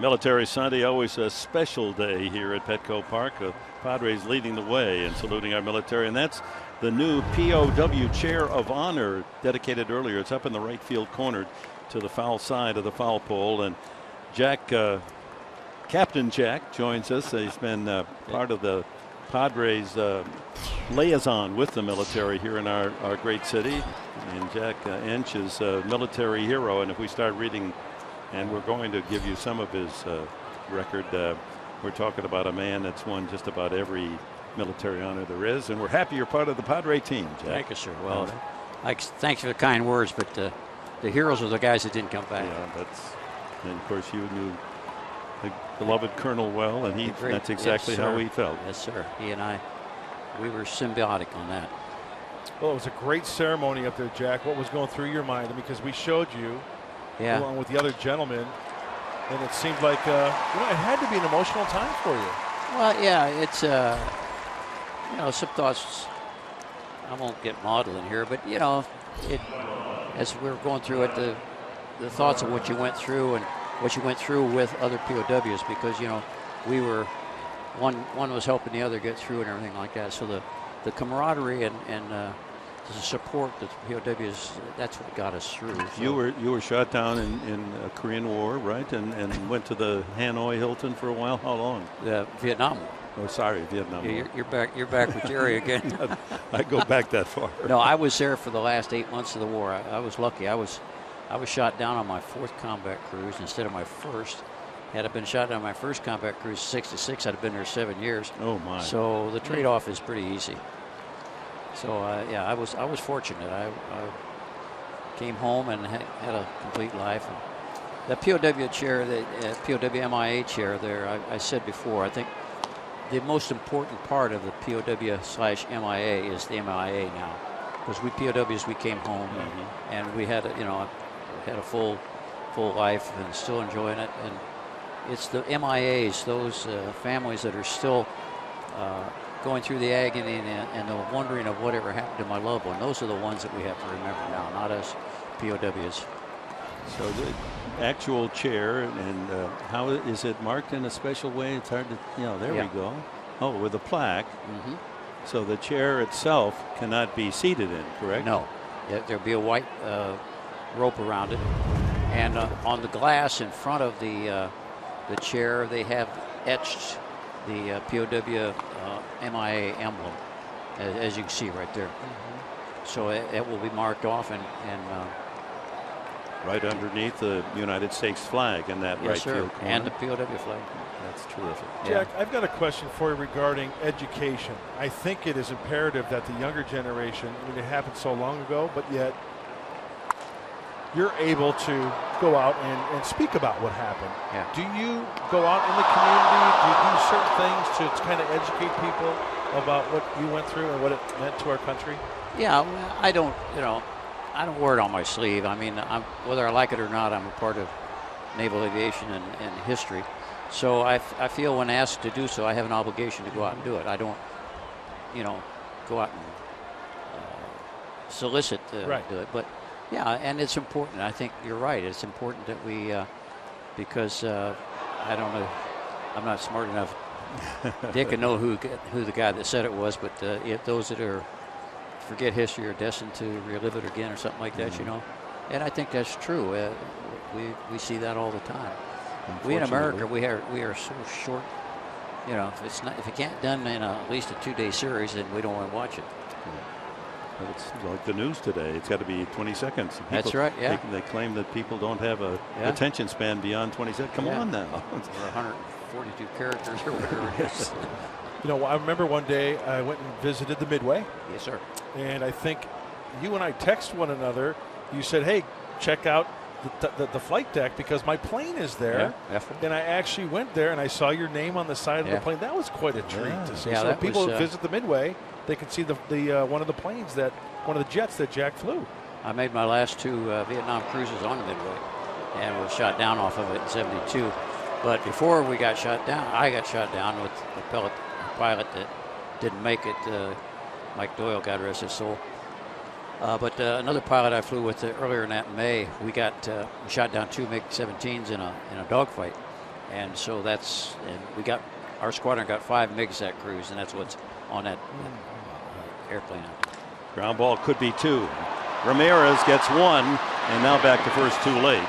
Military Sunday, always a special day here at Petco Park. Padres leading the way and saluting our military, and that's the new POW Chair of Honor dedicated earlier. It's up in the right field corner to the foul side of the foul pole, and Jack, Captain Jack, joins us. He's been part of the Padres liaison with the military here in our great city, and Jack Ensch is a military hero, and if we start reading, and we're going to give you some of his record. We're talking about a man that's won just about every military honor there is, and we're happy you're part of the Padre team, Jack. Thank you, sir. Well, thanks for the kind words, but the heroes are the guys that didn't come back. Yeah, and of course you knew the beloved Colonel well, and that's exactly how he felt. Yes, sir. He and I, we were symbiotic on that. Well, it was a great ceremony up there, Jack. What was going through your mind? Because we showed you, along with the other gentlemen, and it seemed like it had to be an emotional time for you. Well, yeah, it's some thoughts. I won't get maudlin here, but as we were going through it, the thoughts of what you went through and what you went through with other POWs, because we were one was helping the other get through and everything like that. So the camaraderie and the support that the POWs, that's what got us through. So. You were shot down in a Korean War, right? And went to the Hanoi Hilton for a while. How long? Vietnam War. Oh, sorry, Vietnam War. You're back with Jerry again. I go back that far. No, I was there for the last 8 months of the war. I was lucky. I was shot down on my 4th combat cruise instead of my 1st. Had I been shot down on my 1st combat cruise, 66, I'd have been there 7 years. Oh my! So the trade-off is pretty easy. So I was fortunate. I came home and had a complete life. And the POW chair, the POW-MIA chair there, I said before, I think the most important part of the POW/MIA is the MIA now, because we POWs, we came home and we had a full life and still enjoying it. And it's the MIAs, those families that are still going through the agony and the wondering of whatever happened to my loved one. Those are the ones that we have to remember now, not us POWs. So the actual chair, and how is it marked in a special way? It's hard to, there we go. Oh, with a plaque. So the chair itself cannot be seated in, correct? No. There'll be a white rope around it. And on the glass in front of the chair, they have etched the POW MIA emblem, as you can see right there. So it will be marked off and right underneath the United States flag in that right field corner. And the POW flag. That's terrific. Jack, I've got a question for you regarding education. I think it is imperative that the younger generation, it happened so long ago, but yet you're able to go out and speak about what happened. Yeah. Do you go out in the community? Do you do certain things to kind of educate people about what you went through and what it meant to our country? Yeah, I don't wear it on my sleeve. I mean, whether I like it or not, I'm a part of naval aviation and history. So I feel when asked to do so, I have an obligation to go out and do it. I don't, go out and solicit to do it. But yeah, and it's important. I think you're right. It's important that we, because I don't know, I'm not smart enough. Dick can know who the guy that said it was, but those that forget history are destined to relive it again or something like that, And I think that's true. We see that all the time. We in America, we are so short. If it can't done in at least a 2-day series, then we don't want to watch it. It's like the news today. It's got to be 20 seconds. That's right, yeah. They claim that people don't have a attention span beyond 20 seconds. Come on now. Or 142 characters or whatever it is. I remember one day I went and visited the Midway. Yes, sir. And I think you and I text one another. You said, hey, check out the flight deck because my plane is there. Yeah, and I actually went there and I saw your name on the side of the plane. That was quite a treat to see. Yeah, so people visit the Midway, they can see the one of the jets that Jack flew. I made my last 2 Vietnam cruises on the Midway and was shot down off of it in '72. But before we got shot down, I got shot down with a pilot that didn't make it. Mike Doyle, God rest his soul. But another pilot I flew with earlier in that May, we got shot down 2 MiG-17s in a dogfight, And so our squadron got 5 MiGs that cruise, and that's what's on that airplane. Ground ball could be 2. Ramirez gets 1, and now back to first too late.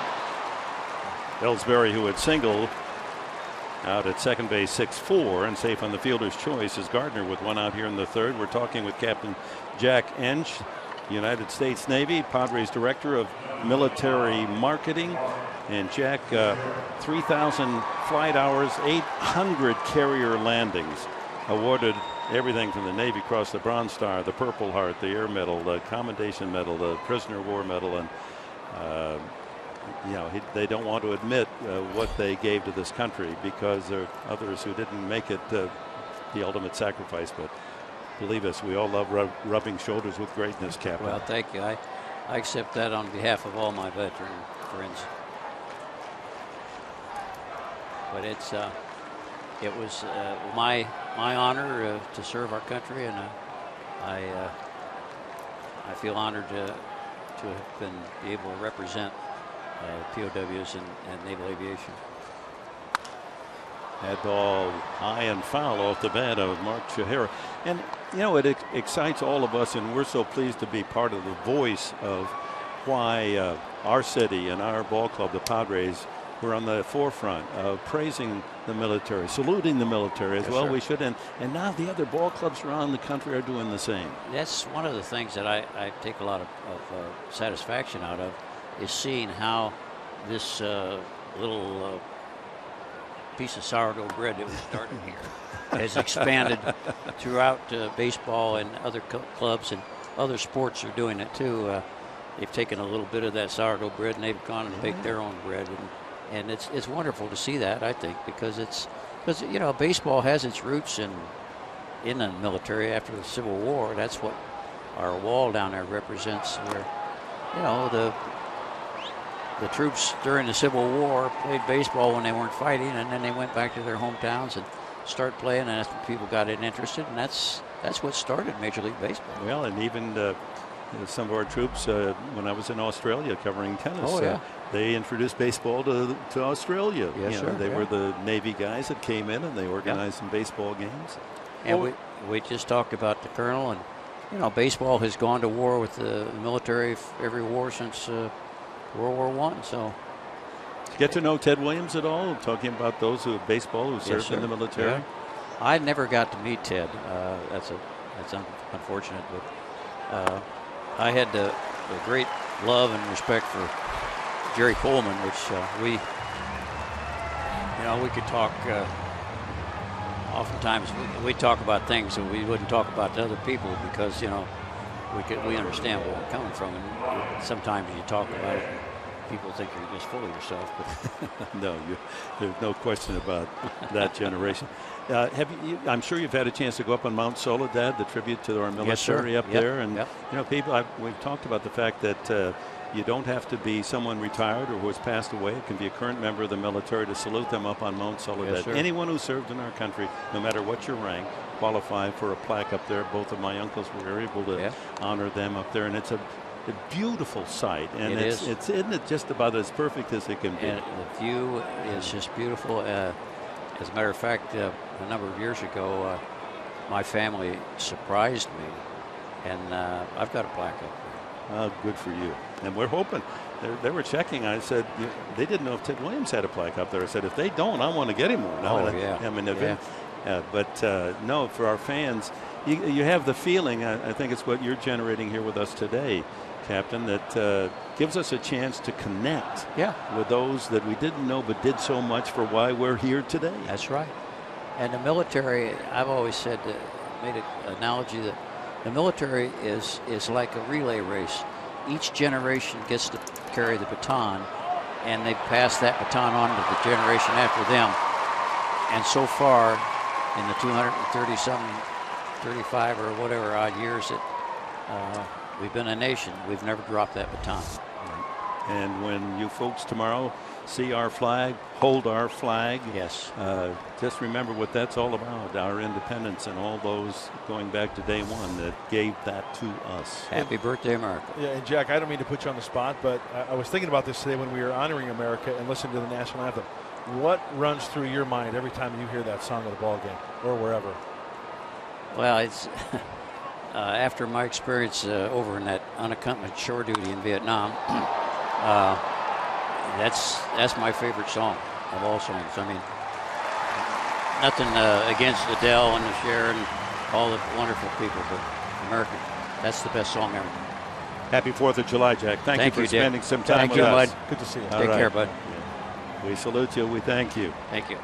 Ellsbury, who had singled, out at second base 6-4 and safe on the fielder's choice is Gardner with 1 out here in the 3rd. We're talking with Captain Jack Ensch, United States Navy, Padres Director of Military Marketing. And Jack, 3,000 flight hours, 800 carrier landings, awarded everything from the Navy Cross, the Bronze Star, the Purple Heart, the Air Medal, the Commendation Medal, the Prisoner of War Medal, and they don't want to admit what they gave to this country because there are others who didn't make it the ultimate sacrifice. But believe us, we all love rubbing shoulders with greatness, Captain. Well, thank you. I accept that on behalf of all my veteran friends. But it was my honor to serve our country, and I feel honored to have been able to represent POWs and naval aviation. That ball high and foul off the bat of Mark Shahara. And, it excites all of us, and we're so pleased to be part of the voice of why our city and our ball club, the Padres, we're on the forefront of praising the military, saluting the military as well. Sir. We should, and now the other ball clubs around the country are doing the same. That's one of the things that I take a lot of satisfaction out of, is seeing how this little piece of sourdough bread that was started here has expanded throughout baseball, and other clubs and other sports are doing it too. They've taken a little bit of that sourdough bread and they've gone and baked their own bread. And it's wonderful to see that, I think, because baseball has its roots in the military after the Civil War. That's what our wall down there represents, where the troops during the Civil War played baseball when they weren't fighting, and then they went back to their hometowns and started playing, and that's when people got interested, and that's what started Major League Baseball. Well, and even some of our troops, when I was in Australia covering tennis, they introduced baseball to Australia. Yes, sir. They were the Navy guys that came in and they organized some baseball games. And we just talked about the Colonel, and baseball has gone to war with the military every war since World War I. So, did you get to know Ted Williams at all? Talking about those who baseball who served in the military. Yeah. I never got to meet Ted. That's unfortunate, but I had the great love and respect for Jerry Coleman, which we could talk. Oftentimes we talk about things that we wouldn't talk about to other people because we understand where we're coming from, and sometimes you talk about it, and people think you're just full of yourself. But no, there's no question about that generation. I'm sure you've had a chance to go up on Mount Soledad, the tribute to our military up there, and people. We've talked about the fact that you don't have to be someone retired or who has passed away. It can be a current member of the military to salute them up on Mount Soledad. Yes, anyone who served in our country, no matter what your rank, qualify for a plaque up there. Both of my uncles were able to honor them up there, and it's a beautiful sight, and isn't it just about as perfect as it can be? And the view is just beautiful. As a matter of fact, a number of years ago, my family surprised me, and I've got a plaque up there. Oh, good for you. And we're hoping. They were checking. I said they didn't know if Ted Williams had a plaque up there. I said, if they don't, I want to get him one. No, for our fans, you have the feeling, I think it's what you're generating here with us today, Captain, that gives us a chance to connect with those that we didn't know but did so much for why we're here today. That's right. And the military, I've always said, made an analogy that the military is like a relay race. Each generation gets to carry the baton, and they pass that baton on to the generation after them. And so far, in the 230-something, 35 or whatever odd years that we've been a nation, we've never dropped that baton. And when you folks tomorrow see our flag, hold our flag. Yes. Just remember what that's all about, our independence and all those going back to day one that gave that to us. Happy birthday, America. Yeah, and Jack, I don't mean to put you on the spot, but I was thinking about this today when we were honoring America and listening to the national anthem. What runs through your mind every time you hear that song at the ball game or wherever? Well, it's after my experience over in that unaccompanied shore duty in Vietnam. That's my favorite song of all songs. I mean, nothing against Adele and the Cher and all the wonderful people, but American, that's the best song ever. Happy 4th of July, Jack. Thank you for Dick. spending some time Thank with you, us. bud. Good to see you. Take care, bud. We salute you. We thank you. Thank you.